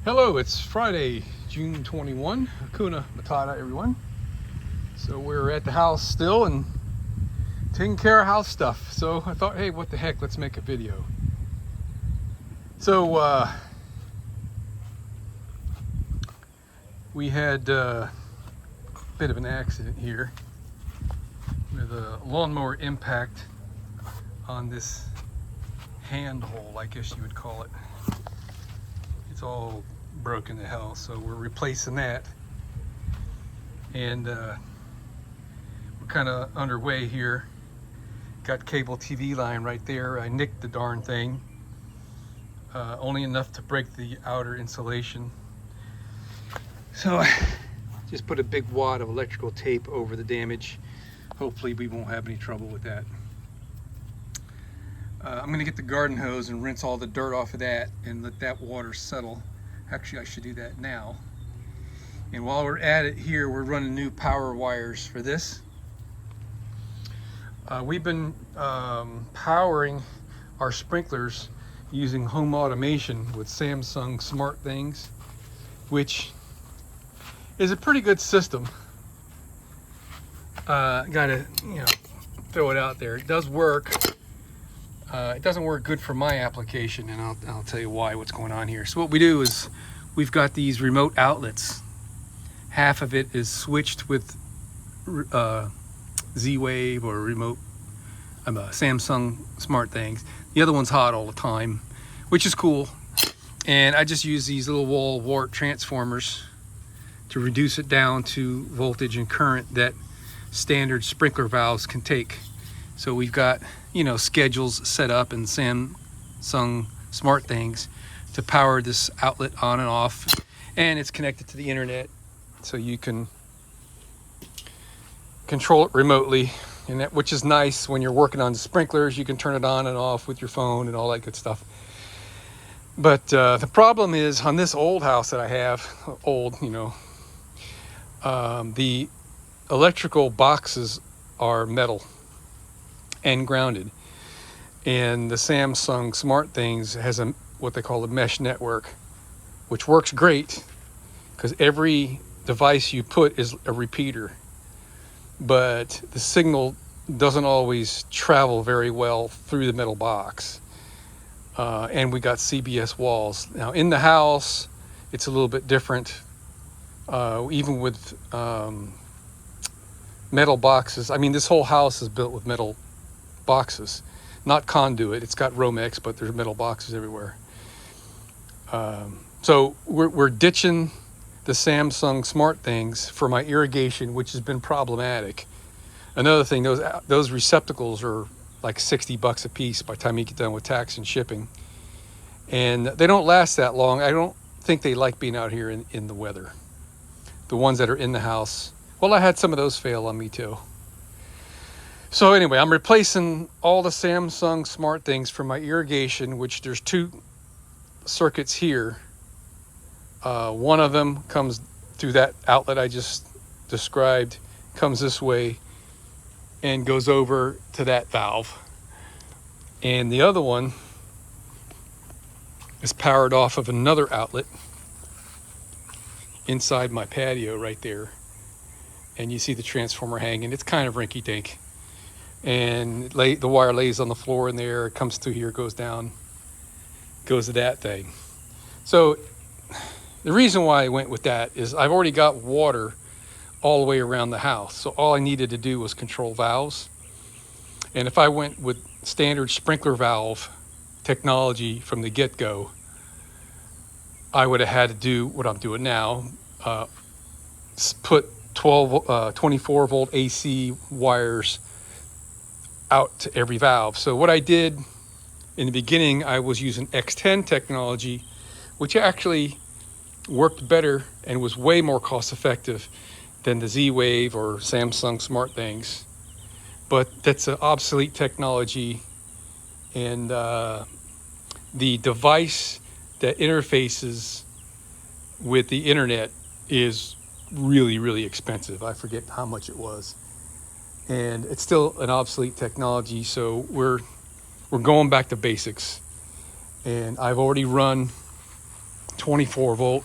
Hello, it's Friday, June 21. Hakuna Matata, everyone. So we're at the house still and taking care of house stuff. So I thought, hey, what the heck, let's make a video. So we had a bit of an accident here with a lawnmower impact on this handhole, I guess you would call it. It's all broken to hell, so we're replacing that, and we're kind of underway here. Got cable TV line right there. I nicked the darn thing, only enough to break the outer insulation, so I just put a big wad of electrical tape over the damage. Hopefully we won't have any trouble with that. I'm gonna get the garden hose and rinse all the dirt off of that and let that water settle. Actually, I should do that now. And while we're at it here, we're running new power wires for this. We've been powering our sprinklers using home automation with Samsung Smart Things, which is a pretty good system. Gotta, throw it out there. It does work. It doesn't work good for my application, and I'll tell you what's going on here. So what we do is we've got these remote outlets. Half of it is switched with Z-Wave or remote Samsung Smart Things. The other one's hot all the time, which is cool. And I just use these little wall wart transformers to reduce it down to voltage and current that standard sprinkler valves can take. So we've got, schedules set up in Samsung Smart Things to power this outlet on and off, and it's connected to the internet, so you can control it remotely, which is nice when you're working on the sprinklers. You can turn it on and off with your phone and all that good stuff. But the problem is on this old house that I have, the electrical boxes are metal and grounded, and the Samsung Smart Things has what they call a mesh network, which works great because every device you put is a repeater, but the signal doesn't always travel very well through the metal box. And we got CBS walls. Now in the house it's a little bit different, even with metal boxes. I mean, this whole house is built with metal boxes, not conduit. It's got Romex, but there's metal boxes everywhere. So we're ditching the Samsung Smart Things for my irrigation, which has been problematic. Another thing, those receptacles are like $60 a piece by the time you get done with tax and shipping, and they don't last that long. I don't think they like being out here in the weather. The ones that are in the house, well, I had some of those fail on me too. So anyway, I'm replacing all the Samsung Smart Things for my irrigation, which there's two circuits here. One of them comes through that outlet I just described, comes this way and goes over to that valve. And the other one is powered off of another outlet inside my patio right there. And you see the transformer hanging. It's kind of rinky-dink. And the wire lays on the floor in there. It comes through here, goes down, goes to that thing. So the reason why I went with that is I've already got water all the way around the house. So all I needed to do was control valves. And if I went with standard sprinkler valve technology from the get-go, I would have had to do what I'm doing now, put 24 volt AC wires out to every valve. So what I did in the beginning, I was using X10 technology, which actually worked better and was way more cost effective than the Z-Wave or Samsung Smart Things. But that's an obsolete technology, and the device that interfaces with the internet is really, really expensive. I forget how much it was. And it's still an obsolete technology, so we're going back to basics. And I've already run 24 volt.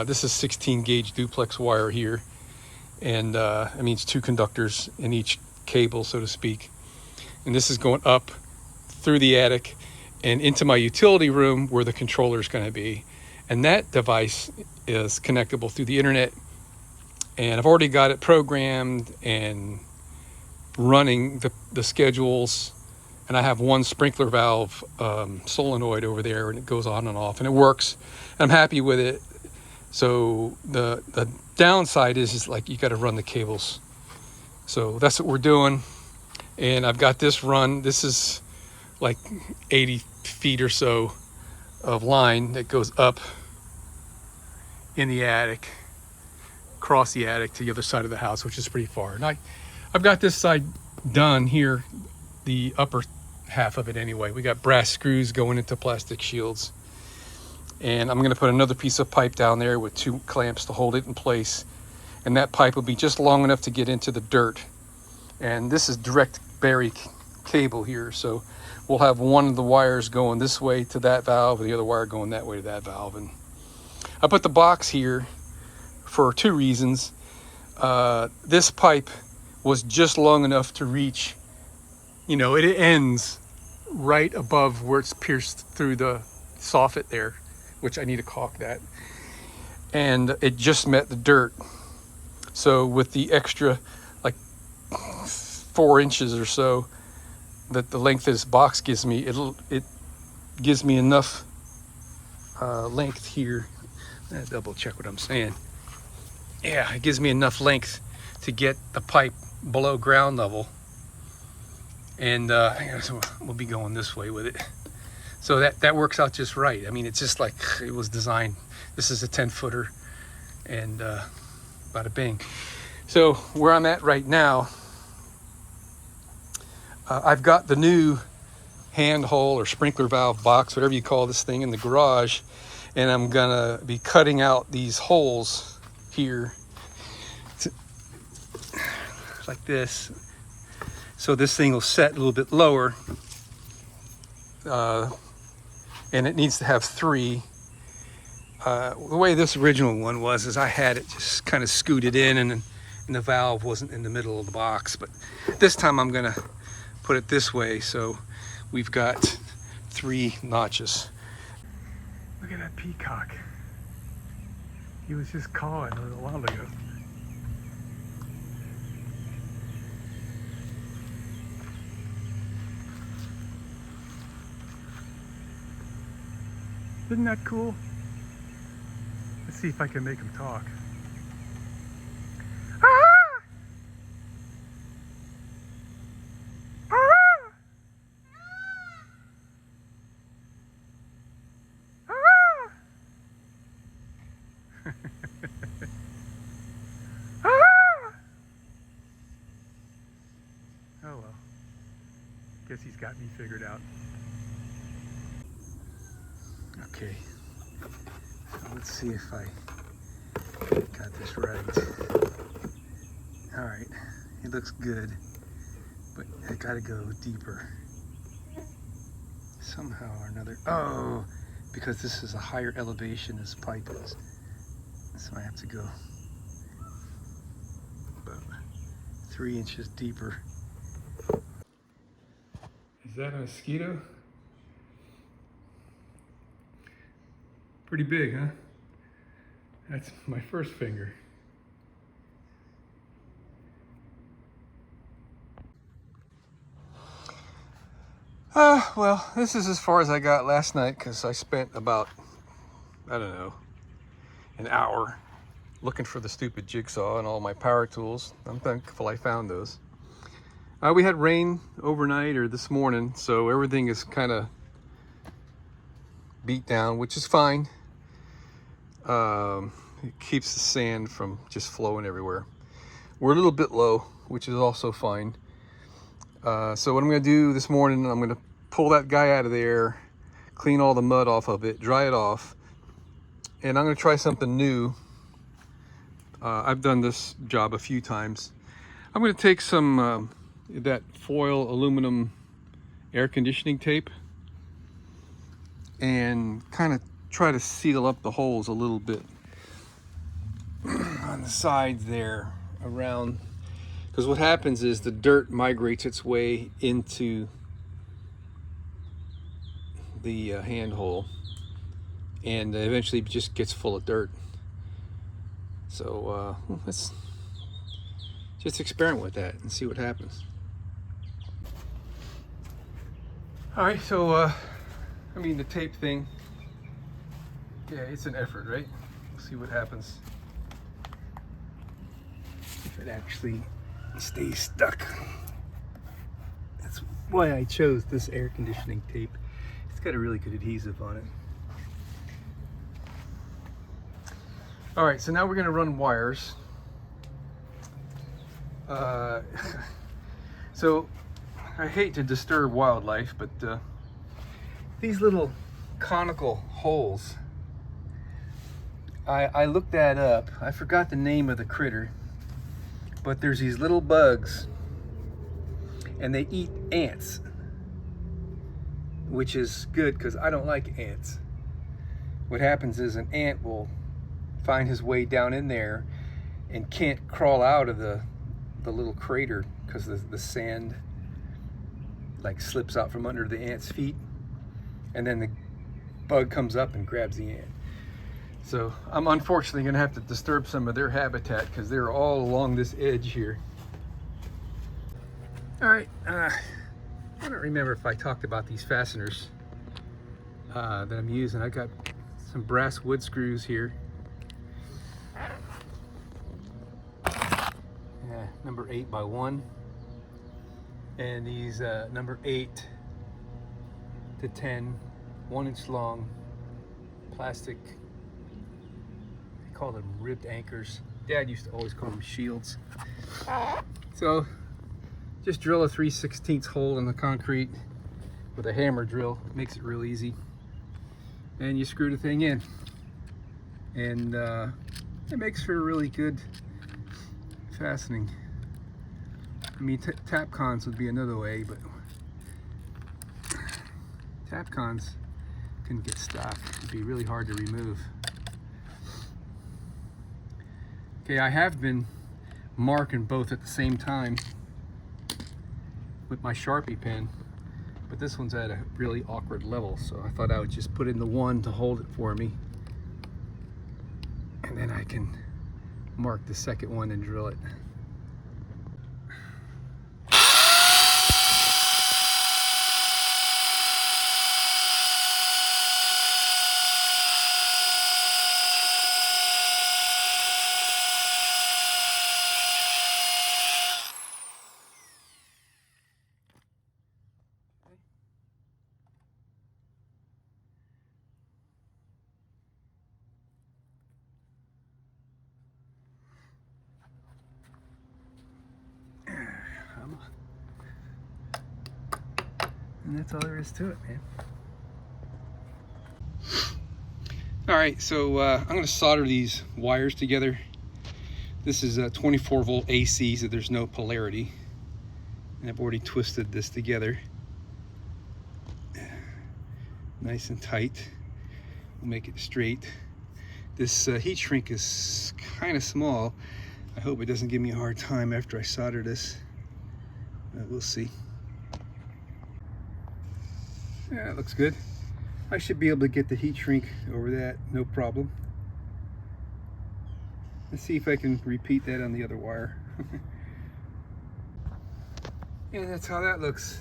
This is 16 gauge duplex wire here, and it means 2 conductors in each cable, so to speak. And this is going up through the attic and into my utility room where the controller is going to be. And that device is connectable through the internet, and I've already got it programmed and running the schedules. And I have one sprinkler valve solenoid over there, and it goes on and off, and it works. I'm happy with it. So the downside is like you got to run the cables. So that's what we're doing. And I've got this run. This is like 80 feet or so of line that goes up in the attic, across the attic to the other side of the house, which is pretty far. And I've got this side done here, the upper half of it anyway. We got brass screws going into plastic shields. And I'm going to put another piece of pipe down there with 2 clamps to hold it in place. And that pipe will be just long enough to get into the dirt. And this is direct bury cable here. So we'll have one of the wires going this way to that valve, and the other wire going that way to that valve. And I put the box here for 2 reasons. This pipe was just long enough to reach, it ends right above where it's pierced through the soffit there, which I need to caulk that. And it just met the dirt. So with the extra like 4 inches or so that the length of this box gives me, it gives me enough length here. Double check what I'm saying. Yeah, it gives me enough length to get the pipe below ground level. And so we'll be going this way with it. So that works out just right. I mean, it's just like it was designed. This is a 10-footer, and bada bing. So where I'm at right now, I've got the new handhole or sprinkler valve box, whatever you call this thing, in the garage, and I'm gonna be cutting out these holes here like this, so this thing will set a little bit lower, and it needs to have 3. The way this original one was is I had it just kind of scooted in, and the valve wasn't in the middle of the box. But this time I'm gonna put it this way, so we've got 3 notches. Look at that peacock. He was just cawing a little while ago. Isn't that cool? Let's see if I can make him talk. Oh well. Guess he's got me figured out. Okay. Let's see if I got this right. All right, it looks good, but I gotta go deeper somehow or another. Oh, because this is a higher elevation this pipe is, so I have to go about 3 inches deeper. Is that a mosquito? Pretty big, huh? That's my first finger. Well, this is as far as I got last night, because I spent about, I don't know, an hour looking for the stupid jigsaw and all my power tools. I'm thankful I found those. We had rain overnight or this morning, so everything is kind of beat down, which is fine. It keeps the sand from just flowing everywhere. We're a little bit low, which is also fine. So what I'm going to do this morning, I'm going to pull that guy out of there, clean all the mud off of it, dry it off, and I'm going to try something new. I've done this job a few times. I'm going to take some that foil aluminum air conditioning tape and kind of try to seal up the holes a little bit on the sides there around, because what happens is the dirt migrates its way into the handhole and eventually just gets full of dirt. So let's just experiment with that and see what happens. All right, so I mean, the tape thing, yeah, it's an effort, right? We'll see what happens if it actually stays stuck. That's why I chose this air conditioning tape. It's got a really good adhesive on it. All right, so now we're gonna run wires. So I hate to disturb wildlife, but these little conical holes, I looked that up. I forgot the name of the critter, but there's these little bugs and they eat ants, which is good because I don't like ants. What happens is an ant will find his way down in there and can't crawl out of the little crater because the sand like slips out from under the ant's feet, and then the bug comes up and grabs the ant. So I'm unfortunately gonna have to disturb some of their habitat because they're all along this edge here. All right, I don't remember if I talked about these fasteners that I'm using. I got some brass wood screws here. Yeah, number 8x1, and these number 8 to 10, 1-inch long plastic. They call them ribbed anchors. Dad used to always call them shields. So just drill a 3/16 hole in the concrete with a hammer drill. It makes it real easy, and you screw the thing in, and it makes for a really good fastening. I mean, tap cons would be another way, but tap cons can get stuck. It'd be really hard to remove. Okay, I have been marking both at the same time with my Sharpie pen, but this one's at a really awkward level, so I thought I would just put in the one to hold it for me, and then I can mark the second one and drill it. And that's all there is to it, man. All right, so I'm gonna solder these wires together. This is a 24-volt AC, so there's no polarity. And I've already twisted this together. Nice and tight. We'll make it straight. This heat shrink is kind of small. I hope it doesn't give me a hard time after I solder this. We'll see. Yeah, it looks good. I should be able to get the heat shrink over that, no problem. Let's see if I can repeat that on the other wire. Yeah, that's how that looks.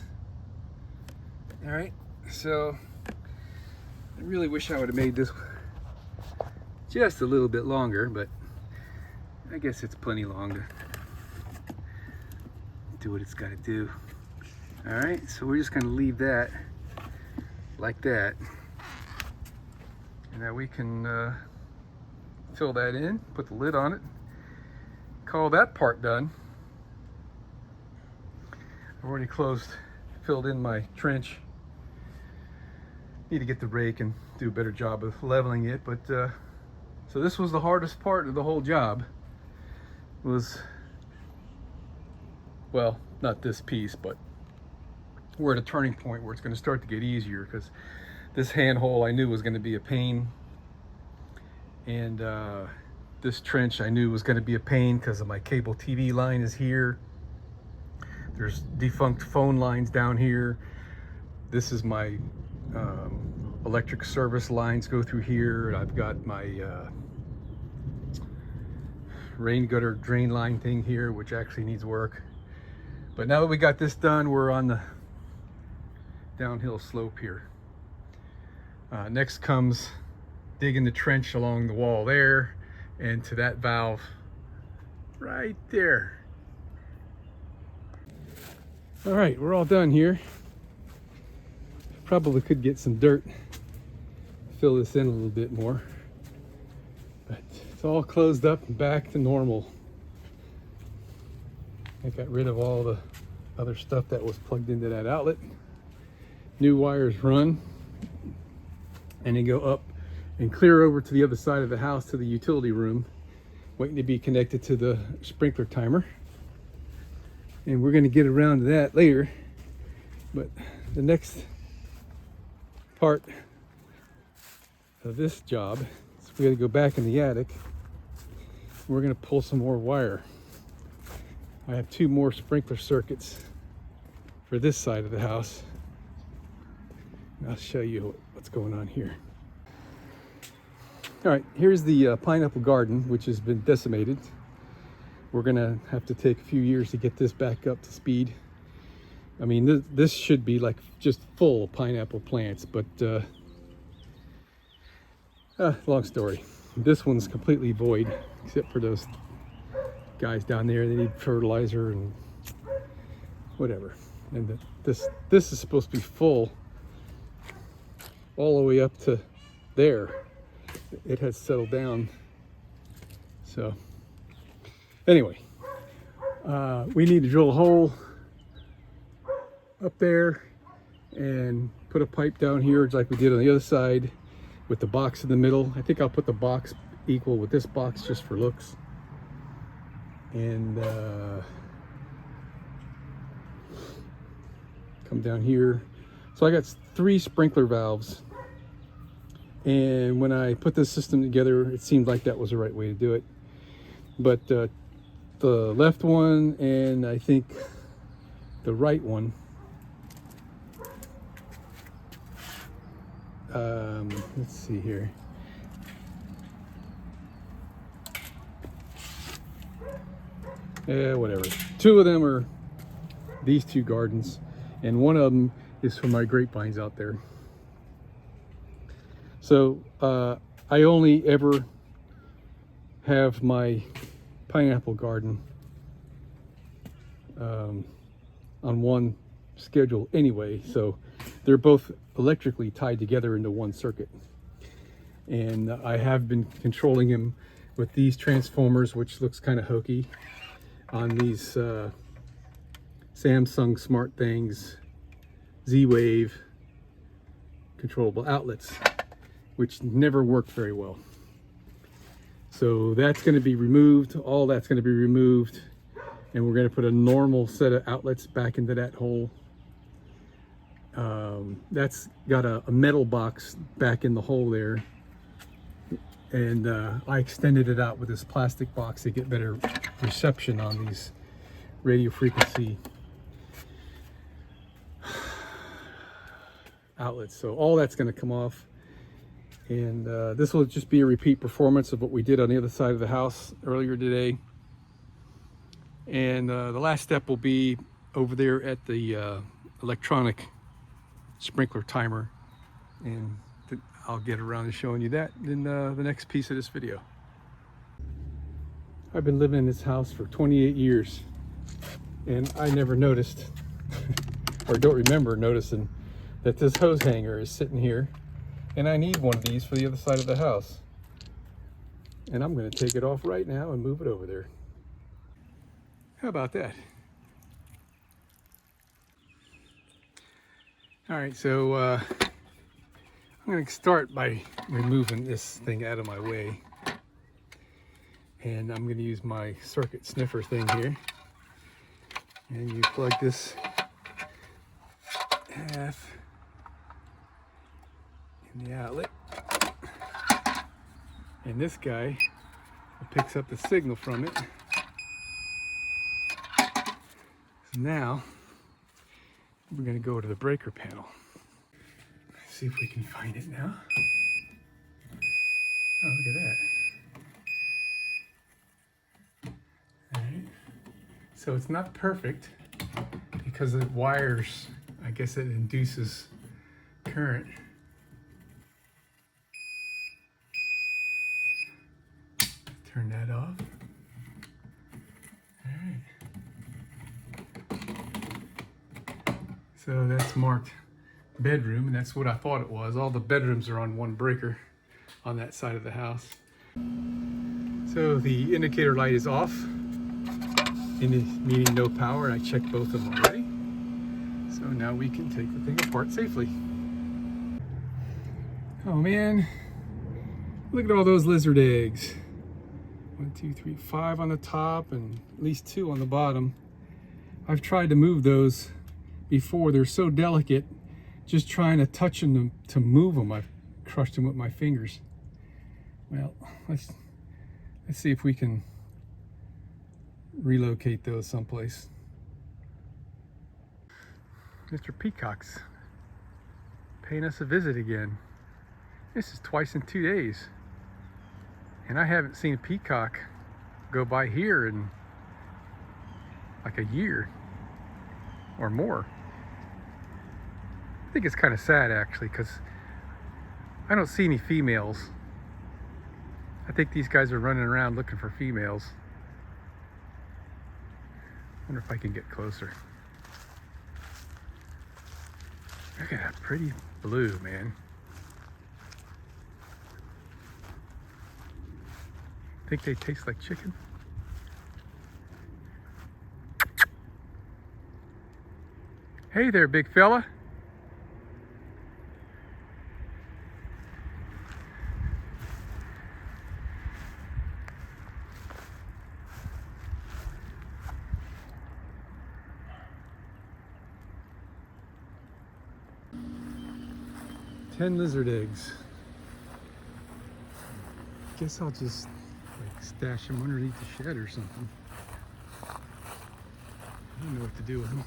All right, so I really wish I would have made this just a little bit longer, but I guess it's plenty long to do what it's got to do. All right, so we're just going to leave that like that, and now we can fill that in, put the lid on it, call that part done. I've already filled in my trench. Need to get the rake and do a better job of leveling it, but so this was the hardest part of the whole job. Was, well, not this piece, but we're at a turning point where it's going to start to get easier, because This handhole I knew was going to be a pain, and this trench I knew was going to be a pain because of my cable TV line is here. There's defunct phone lines down here. This is my electric service lines go through here, and I've got my rain gutter drain line thing here, which actually needs work. But now that we got this done, we're on the downhill slope here. Next comes digging the trench along the wall there and to that valve right there. All right, we're all done here. Probably could get some dirt, fill this in a little bit more, but it's all closed up and back to normal. I got rid of all the other stuff that was plugged into that outlet. New wires run and they go up and clear over to the other side of the house to the utility room, waiting to be connected to the sprinkler timer. And we're going to get around to that later, but the next part of this job is we got to go back in the attic. We're going to pull some more wire. I have 2 more sprinkler circuits for this side of the house. I'll show you what's going on here. All right, here's the pineapple garden, which has been decimated. We're gonna have to take a few years to get this back up to speed. I mean, this should be like just full of pineapple plants, but long story. This one's completely void, except for those guys down there. They need fertilizer and whatever. And this is supposed to be full all the way up to there. It has settled down. So anyway, we need to drill a hole up there and put a pipe down here, like we did on the other side, with the box in the middle. I think I'll put the box equal with this box just for looks. And come down here. So I got 3 sprinkler valves, and when I put this system together, it seemed like that was the right way to do it. But the left one and I think the right one, let's see here. Whatever. 2 of them are these 2 gardens, and one of them is for my grapevines out there. So I only ever have my pineapple garden on one schedule anyway, so they're both electrically tied together into one circuit. And I have been controlling them with these transformers, which looks kind of hokey, on these Samsung Smart Things Z-Wave controllable outlets, which never worked very well. So that's going to be removed. All that's going to be removed, and we're going to put a normal set of outlets back into that hole. That's got a metal box back in the hole there, and I extended it out with this plastic box to get better reception on these radio frequency outlets. So all that's going to come off, and this will just be a repeat performance of what we did on the other side of the house earlier today. And the last step will be over there at the electronic sprinkler timer, and I'll get around to showing you that in the next piece of this video. I've been living in this house for 28 years, and I never noticed or don't remember noticing that this hose hanger is sitting here, and I need one of these for the other side of the house. And I'm going to take it off right now and move it over there. How about that? All right, so I'm going to start by removing this thing out of my way. And I'm going to use my circuit sniffer thing here. And you plug this half and the outlet. And this guy picks up the signal from it. So now we're going to go to the breaker panel. Let's see if we can find it now. Oh, look at that. All right. So it's not perfect because the wires, I guess it induces current. Turn that off. All right. So that's marked bedroom, and that's what I thought it was. All the bedrooms are on one breaker on that side of the house. So the indicator light is off, meaning no power. I checked both of them already. So now we can take the thing apart safely. Oh man, look at all those lizard eggs. 1, 2, 3, 5 on the top and at least 2 on the bottom. I've tried to move those before. They're so delicate. Just trying to touch them to move them, I've crushed them with my fingers. Well, let's see if we can relocate those someplace. Mr. Peacock's paying us a visit again. This is twice in 2 days. And I haven't seen a peacock go by here in like a year or more. I think it's kind of sad actually, because I don't see any females. I think these guys are running around looking for females. Wonder if I can get closer. Look at that pretty blue, man. Think they taste like chicken? Hey there, big fella. Ten lizard eggs. Guess I'll just stash them underneath the shed or something. I don't know what to do with them.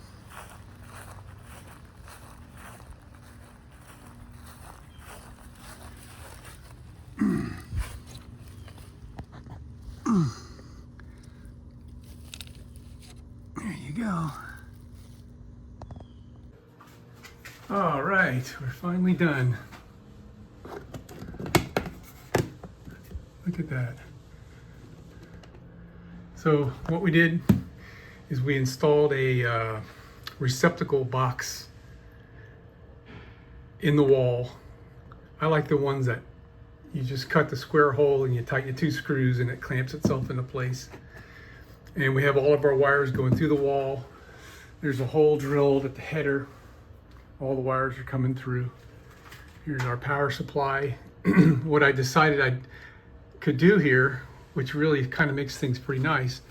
There you go. All right, we're finally done. Look at that. So what we did is we installed a receptacle box in the wall. I like the ones that you just cut the square hole and you tighten 2 screws and it clamps itself into place. And we have all of our wires going through the wall. There's a hole drilled at the header. All the wires are coming through. Here's our power supply. What I decided I could do here, which really kind of makes things pretty nice,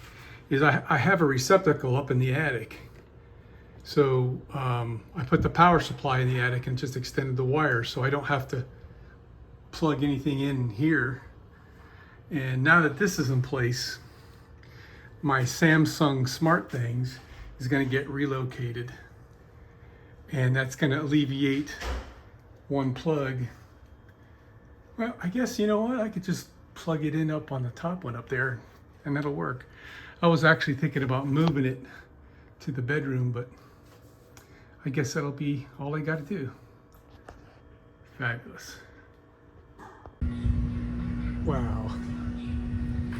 is I have a receptacle up in the attic. So I put the power supply in the attic and just extended the wire so I don't have to plug anything in here. And now that this is in place, my Samsung Smart Things is going to get relocated. And that's going to alleviate one plug. Well, I guess, you know what? I could just plug it in up on the top one up there and that'll work. I was actually thinking about moving it to the bedroom, but I guess that'll be all I got to do. Fabulous. Wow.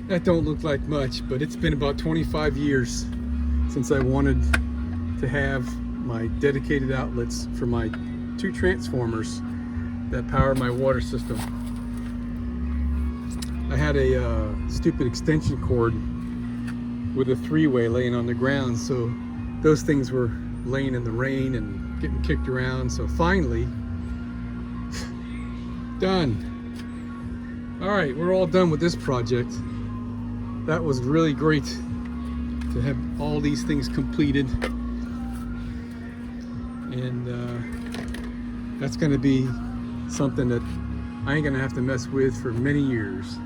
That don't look like much, but it's been about 25 years since I wanted to have my dedicated outlets for my 2 transformers that power my water system. I had a stupid extension cord with a 3-way laying on the ground, so those things were laying in the rain and getting kicked around. So finally, done. All right, we're all done with this project. That was really great to have all these things completed. And that's going to be something that I ain't gonna have to mess with for many years.